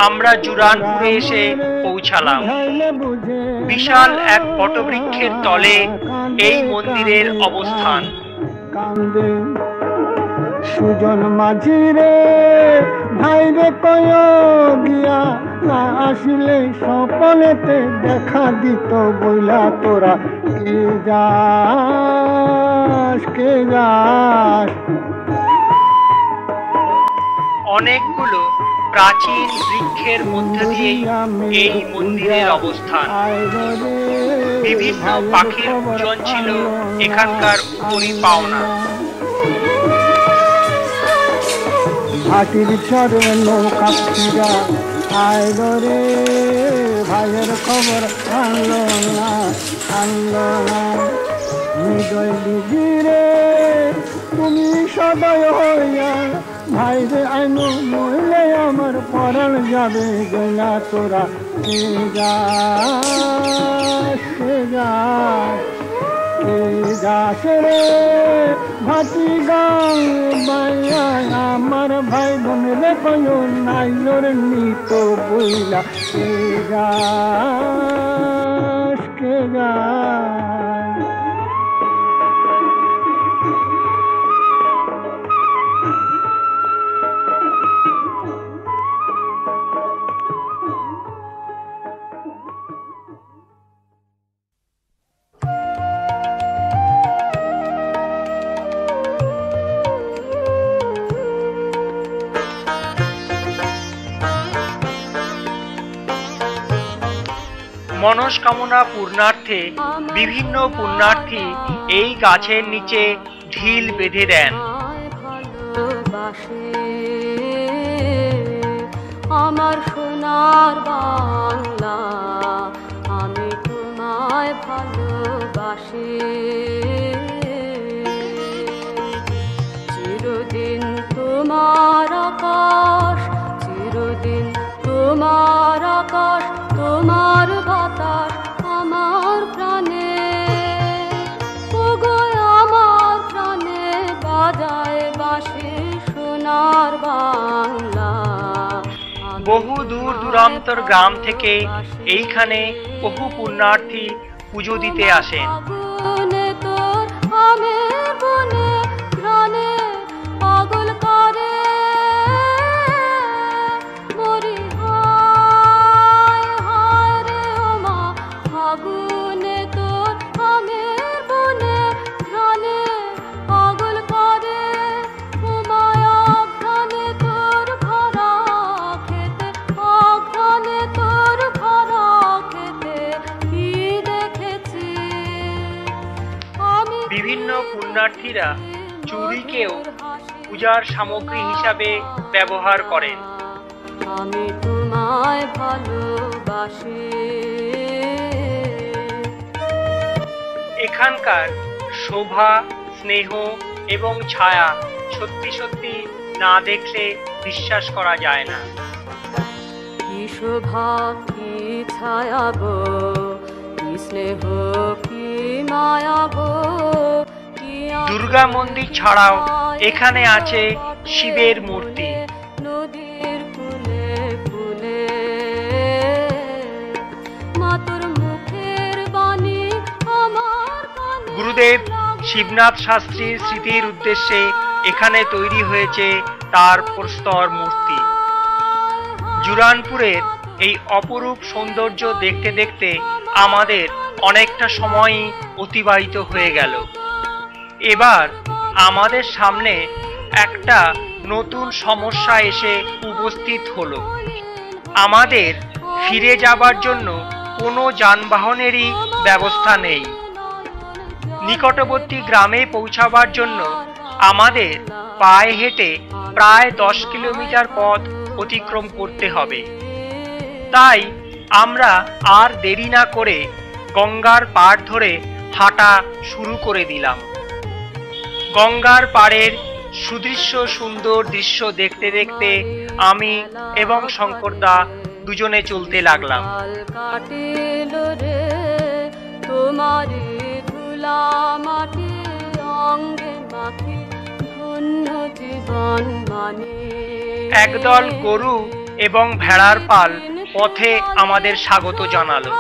আমরা জুরানপুরে এসে পৌঁছালাম। বিশাল এক বটবৃক্ষের তলে এই মন্দিরের অবস্থান। সুজন মাঝি রে ভাই রে কয় দিয়া না আসিলে সপনেতে দেখা দিত বইলা তোরা কে যাস কে যাস। অনেকগুলো প্রাচীন বৃক্ষের মধ্যে দিয়েই এই মন্দিরের অবস্থান। বিভিন্ন পাখির পূজন ছিল এখানকার উপরি পাওনা। হাতির চরে নৌকা ফিরা আইল রে ভাইয়ের খবর আনলো না হৃদয় দিদিরে তুমি সদয় হইয়া ভাই রে আইনো নইলে আমার পরাণ যাবে গেলা তোরা কে যাস কে যাস কে যাস রে ভাতি গাঁ মায়া আমার ভাই বোন রে কয় নাইলোর নিত বইলা কে যাস কে যাস। মনস্কামনা পূর্ণার্থে বিভিন্ন পুণ্যার্থী এই গাছের নিচে ঢিল বেঁধে দেন। আমার সোনার বাংলা আমি তোমায় ভালোবাসি, চিরদিন তোমার আকাশ, চিরদিন তোমার আকাশ, তোমার বাতাস আমার প্রাণে, ওগো আমার প্রাণে বাজায় বাঁশি সোনার বাংলা। বহু দূর দূরান্তর গ্রাম থেকে এইখানে বহু পুণ্যার্থী পুজো দিতে আসেন। বিভিন্ন পুণ্যার্থীরা চুড়িকেও পূজার সামগ্রী হিসাবে ব্যবহার করেন। আমি তোমায় ভালোবাসি। এখানকার শোভা, স্নেহ এবং ছায়া সত্যি সত্যি না দেখলে বিশ্বাস করা যায় না। কি শোভা, কি ছায়া গো, কি স্নেহ, কি মায়া গো। দুর্গা মন্দির ছাড়াও এখানে আছে শিবের মূর্তি। নদীর ফুলে ফুলে মাতর মুখের বাণী আমার কানে। গুরুদেব শিবনাথ শাস্ত্রীর স্মৃতির উদ্দেশ্যে এখানে তৈরি হয়েছে তার প্রস্তর মূর্তি। জুরানপুরের এই অপরূপ সৌন্দর্য দেখতে দেখতে আমাদের অনেকটা সময়ই অতিবাহিত হয়ে গেল। এবার আমাদের সামনে একটা নতুন সমস্যা এসে উপস্থিত হলো। আমাদের ফিরে যাবার জন্য কোনো যানবাহনেরই ব্যবস্থা নেই। নিকটবর্তী গ্রামে পৌঁছাবার জন্য আমাদের পায়ে হেঁটে প্রায় 10 কিলোমিটার পথ অতিক্রম করতে হবে। তাই আমরা আর দেরি না করে গঙ্গার পাড় ধরে হাঁটা শুরু করে দিলাম। গঙ্গার পাড়ের সুদৃশ্য সুন্দর দৃশ্য দেখতে দেখতে আমি এবং শঙ্করদা দুজনে চলতে লাগলাম। একদল গরু এবং ভেড়ার পাল পথে আমাদের স্বাগত জানালো।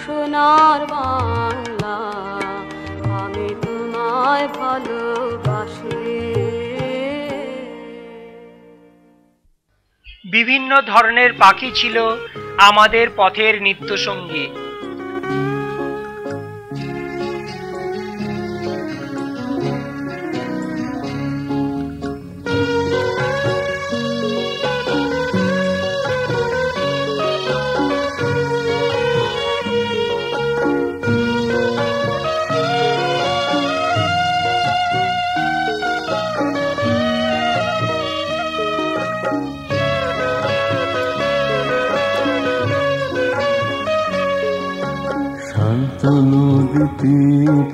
সোনার বাংলা আমি তোমায় ভালোবাসি। বিভিন্ন ধরনের পাখি ছিল আমাদের পথের নিত্যসঙ্গী। নদীটি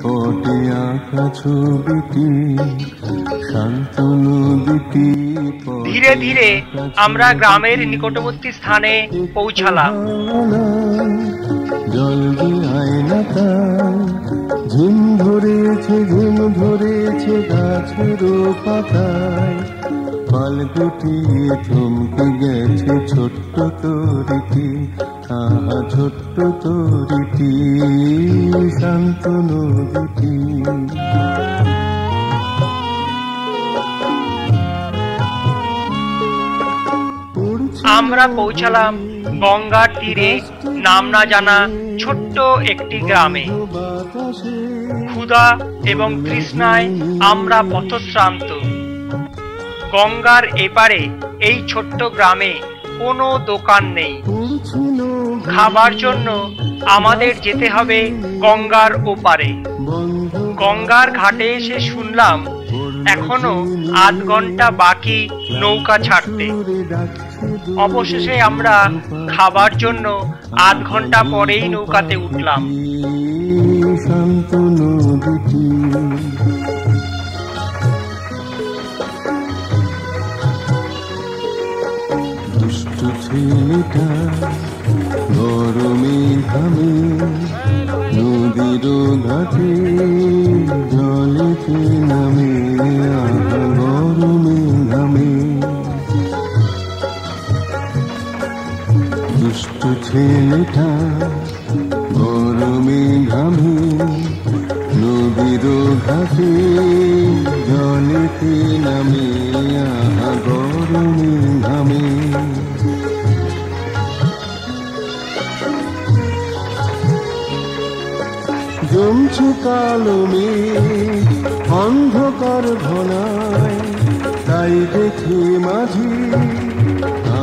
পটে আঁকা ছবিটি, শান্ত নদীটি। ধীরে ধীরে আমরা গ্রামের নিকটবর্তী স্থানে পৌঁছালাম। জল দিয়ে না তাই ঝিম ধরেছে গাছের পাতায়, পাল গুটিয়ে থমকে গেছে ছোট্ট তরিটি, ছোট্ট তরিটি, শান্ত নদীটি। আমরা পৌঁছালাম গঙ্গার তীরে নাম না জানা ছোট্ট একটি গ্রামে। ক্ষুধা এবং তৃষ্ণায় আমরা পথশ্রান্ত। গঙ্গার এপারে এই ছোট্ট গ্রামে কোনো দোকান নেই। খাবার জন্য আমাদের যেতে হবে গঙ্গার ওপারে। গঙ্গার ঘাটে এসে শুনলাম এখনো আধ ঘন্টা বাকি নৌকা ছাড়তে। অবশেষে আমরা খাবার জন্য আধ ঘন্টা পরেই নৌকাতে উঠলাম। শান্ত নদীটি দুষ্ট ছেলেটা গরমে ঘামে নদীর ঘাটে জলেতে নামে, গরমে ঘামে। দুষ্ট ছেলেটা গরমে ঘামে নদীর ঘাটে জলেতে নামে, গরমে ঘামে। জমছে কালো মেঘ অন্ধকার ঘনায়, তাই দেখে মাঝি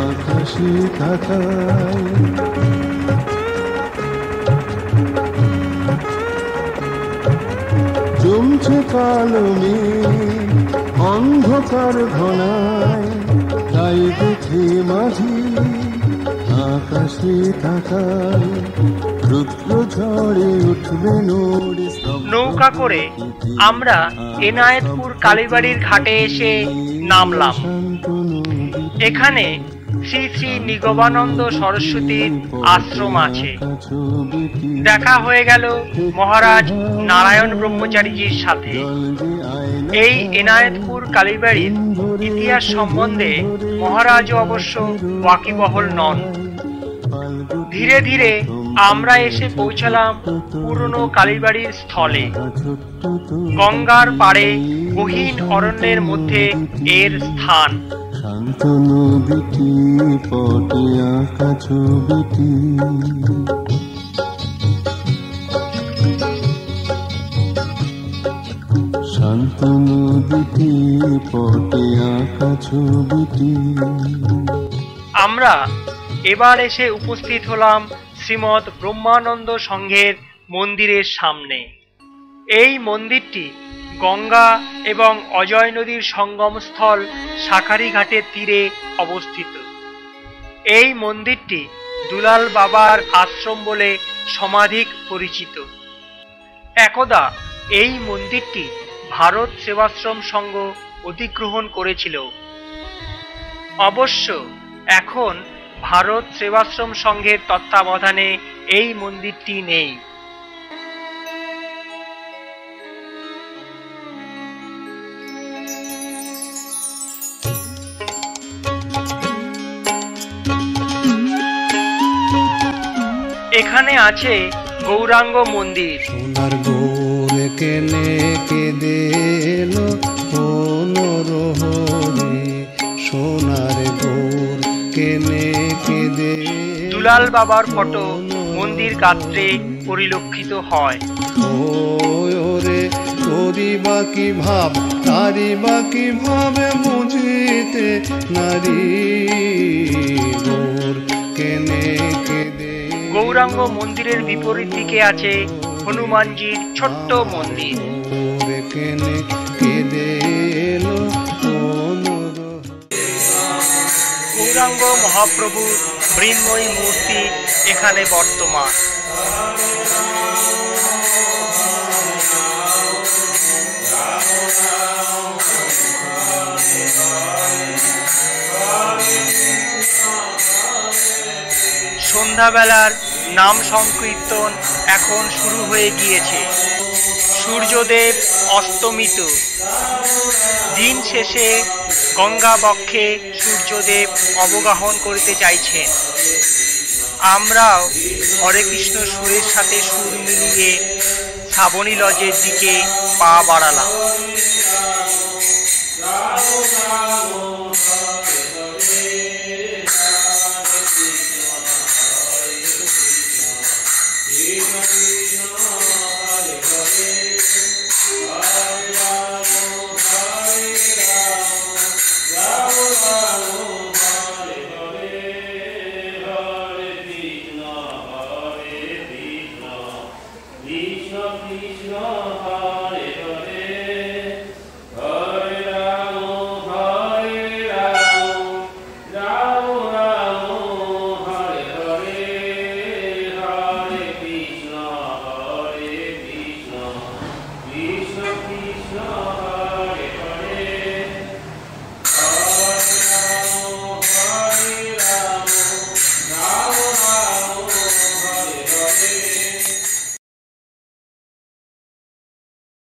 আকাশে তাকায়। জমছে কালো মেঘ অন্ধকার ঘনায়, তাই দেখে মাঝি আকাশে তাকায়। রুদ্র ঝড়ে উঠবে নড়ে। নৌকা করে আমরা এনায়েতপুর কালীবাড়ির ঘাটে এসে নামলাম। এখানে শ্রী শ্রী নিগমানন্দ সরস্বতীর আশ্রম আছে। দেখা হয়ে গেল মহারাজ নারায়ণ ব্রহ্মচারীজির সাথে। এই এনায়েতপুর কালীবাড়ির ইতিহাস সম্বন্ধে মহারাজও অবশ্য ওয়াকিবহল নন। ধীরে ধীরে আমরা এসে পৌঁছালাম পুরনো কালীবাড়ির স্থলে। গঙ্গার পাড়ে গহীন অরণ্যের মধ্যে এর স্থান। শান্ত নদীটি পটে আঁকা ছবিটি, শান্ত নদীটি পটে আঁকা ছবিটি। আমরা এবার এসে উপস্থিত হলাম শ্রীমৎ ব্রহ্মানন্দ সংঘের মন্দিরের সামনে। এই মন্দিরটি গঙ্গা এবং অজয় নদীর সঙ্গমস্থল শাঁখারি ঘাটের তীরে অবস্থিত। এই মন্দিরটি দুলাল বাবার আশ্রম বলে সমাধিক পরিচিত। একদা এই মন্দিরটি ভারত সেবাশ্রম সংঘ অধিগ্রহণ করেছিল। অবশ্য এখন ভারত সেবাশ্রম সংঘের তত্ত্বাবধানে এই মন্দিরটি নেই। এখানে আছে গৌরাঙ্গ মন্দির। সোনার গৌর কেনে কেঁদে এলো নরহরি, সোনার গৌর কেনে কেঁদে। দুলাল বাবার ফটো মন্দির গাত্রে পরিলক্ষিত হয়। ওরে তোরি বাকি ভাব তারি বাকি ভাবে বুঝিতে নারী, গৌর কেনে কেঁদে। গৌরাঙ্গ মন্দিরের বিপরীত দিকে আছে হনুমানজির ছোট্ট মন্দির। গৌরাঙ্গ মহাপ্রভুর মৃন্ময়ী মূর্তি এখানে বর্তমান। সন্ধ্যাবেলার নাম সংকীর্তন এখন শুরু হয়ে গিয়েছে। সূর্যদেব অস্তমিত। দিন শেষে গঙ্গা বক্ষে সূর্যদেব অবগাহন করতে চাইছেন। আমরাও হরে কৃষ্ণ সুরের সাথে সুর মিলিয়ে শ্রাবণী লজের দিকে পা বাড়ালাম।